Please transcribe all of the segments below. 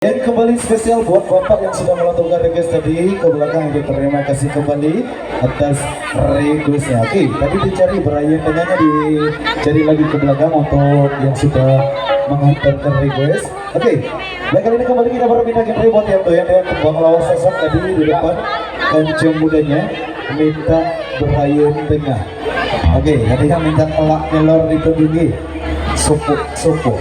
Dan kembali spesial buat Bapak yang sudah melakukan request tadi ke belakang. Terima kasih kembali atas requestnya. Oke, tadi dicari Brian dengannya dicari lagi ke belakang untuk yang sudah menghantarkan request. Oke, dan kali ini kembali kita berpindah ke buat yang doyan dengan kembang lawas sosok tadi di depan kancung mudanya minta Brian tengah. Oke, tadi yang minta kelak nelor itu gigi supu.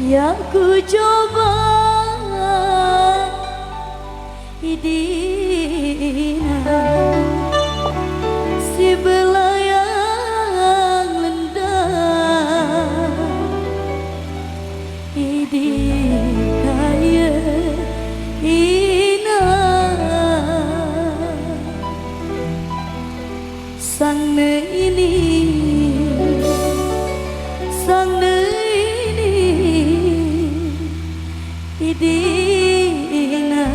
Yang ku coba idina si belayang lendang idikaya ina sang ne ini sang ne Dina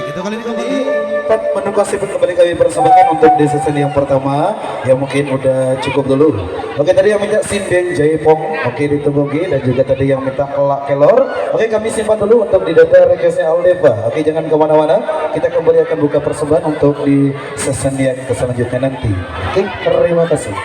Itu kali ini kembali menunggu siput kembali kami persembahkan untuk di season yang pertama. Ya mungkin udah cukup dulu. Oke, tadi yang minta Sinden Jaipong, oke ditunggu G, dan juga tadi yang minta Kelak Kelor. Oke, kami simpan dulu untuk di data requestnya Aldeva. Oke, jangan kemana-mana. Kita kembali akan buka persembahan untuk di season yang selanjutnya nanti. Oke, terima kasih.